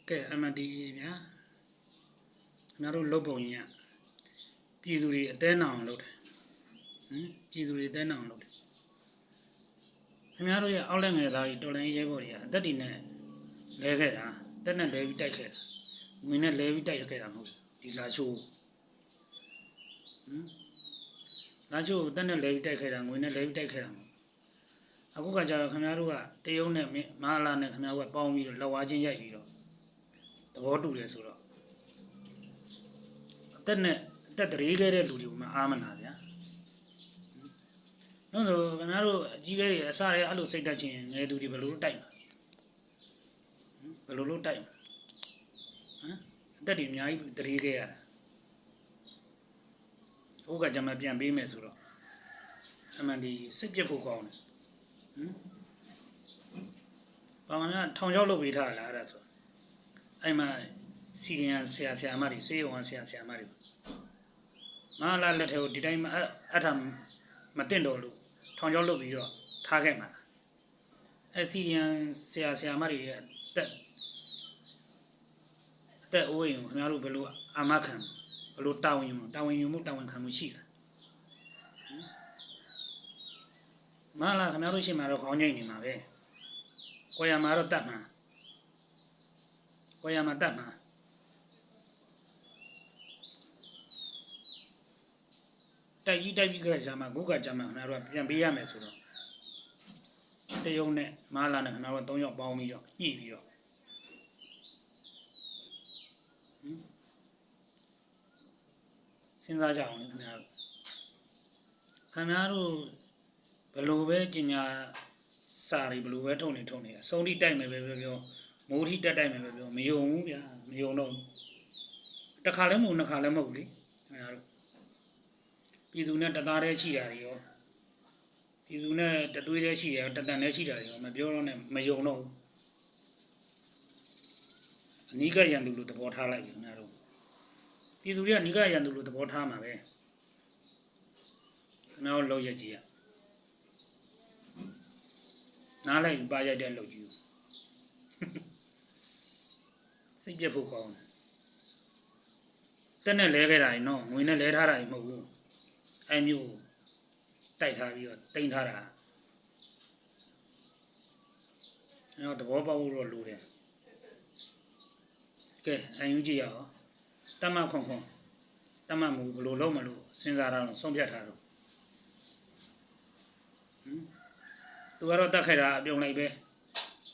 ကဲအမတီဗျာငါတို့လုတ်ပုံကြီးကပြည်သူတွေအသေးနောင်လုပ်တယ်ပြည်သူတွေအသေးနောင်လုပ်တယ်ခင်ဗျားတို့ရဲ့အောက်လက်ငယ်သားတွေတော်လိုင်းရဲဘော်တွေကအသက်တွေနဲ့လဲခဲ့တာတက်နဲ့လဲပြီးတိုက်ခဲ့တာငွေနဲ့လဲပြီးတိုက်ခဲ့တာမဟုတ်ဒီလာချိုးလာချိုးတက်နဲ့လဲပြီးတိုက်ခဲ့တာငွေနဲ့လဲပြီးတိုက်ခဲ့တာမဟုတ်အခုကကြာခင်ဗျားတို့ကတရုတ်နဲ့မဟာလာနဲ့ခင်ဗျားတို့ကပေါင်းပြီးတော့လက်ဝါးချင်းရိုက်ပြီးတော့သဘောတူတယ်ဆိုတော့အသက်တရေခဲ့တဲ့လူတွေကမှအားမနာဗျာနော်ဆိုခင်ဗျားတို့အကြီးကြီးအစရဲအဲ့လိုစိတ်တက်ချင်းငယ်သူတွေဘယ်လိုလုပ်တိုက်မှာဘယ်လိုလုပ်တိုက်မှာအသက်တွေအများကြီးတရေခဲ့ရတာဟုတ်ကကြမှာပြန်ပေးမယ်ဆိုတော့အမှန်ဒီစစ်ပြစ်ဖို့ကောင်းတယ်ဘာမှမထောင်ချောက်လုပ်ပေးထားလားအဲ့ဒါဆိုအဲ့မှာစီရီယန်ဆရာမတွေစေယုံဆရာမတွေမဟာလာလက်ထဲကိုဒီတိုင်းမှာအထာမတင်တော့လို့ထောင်ချောက်လုပ်ပြီးတော့ထားခဲ့မှာအဲ့စီရီယန်ဆရာမတွေရဲ့အသက်အိုးအိမ်ကိုခင်ဗျားတို့ဘယ်လိုအာမခံဘယ်လိုတာဝန်ယူမှုတာဝန်ခံမှုရှိလားမဟာလာခင်ဗျားတို့ရှင်းမှာတော့ခေါင်းငိမ့်နေမှာပဲကိုရမှာတော့တတ်မှာကိုရမှာတတ်မှာတိုက်ကြီးကြမှာဂုကကြမှာခင်ဗျားတို့ပြန်ပေးရမယ်ဆိုတော့တရုံနဲ့မဟာလာနဲ့ခင်ဗျားတို့3ယောက်ပေါင်းပြီးတော့ညှိပြီးတော့စဉ်းစားကြအောင်လေခင်ဗျားတို့ဘယ်လိုပဲကျညာစာတွေဘယ်လိုပဲထုံနေအဆုံးထိတိုက်မယ်ပဲပြောမိုးထိတိုက်မယ်ပဲပြောမယုံဘူးဗျာမယုံတော့တစ်ခါလည်းမဟုတ်နှစ်ခါလည်းမဟုတ်လေခင်ဗျားတို့ပြည်သူနဲ့တသားတည်းရှိတာတွေရောပြည်သူနဲ့တသွေးတည်းရှိတယ်တတန်တည်းရှိတာတွေရောမပြောတော့နဲ့မယုံတော့ဘူးအနိကရန်သူလို့သဘောထားလိုက်ခင်ဗျားတို့ပြည်သူတွေကအနိကရန်သူလို့သဘောထားမှာပဲခင်ဗျားတို့လောက်ရက်ကြီးနားလိုက်ပါရိုက်တဲ့လောက်ကြီးစိတ်ပြတ်ဖို့ကောင်းတယ်တက်နဲ့လဲခဲ့တာညနော်ငွေနဲ့လဲထားတာမဟုတ်ဘူးအဲမျိုးတိုက်ထားပြီးတော့တင်ထားတာအဲ့တော့သဘောပေါက်ဖို့တော့လိုတယ်ကဲအယူကြည့်ရအောင်တမခွန်တမမူဘလို့လုံးမလို့စဉ်းစားတာတော့ဆုံးဖြတ်ထားတော့သူကတော့တတ်ခဲ့တာအပြုံလိုက်ပဲ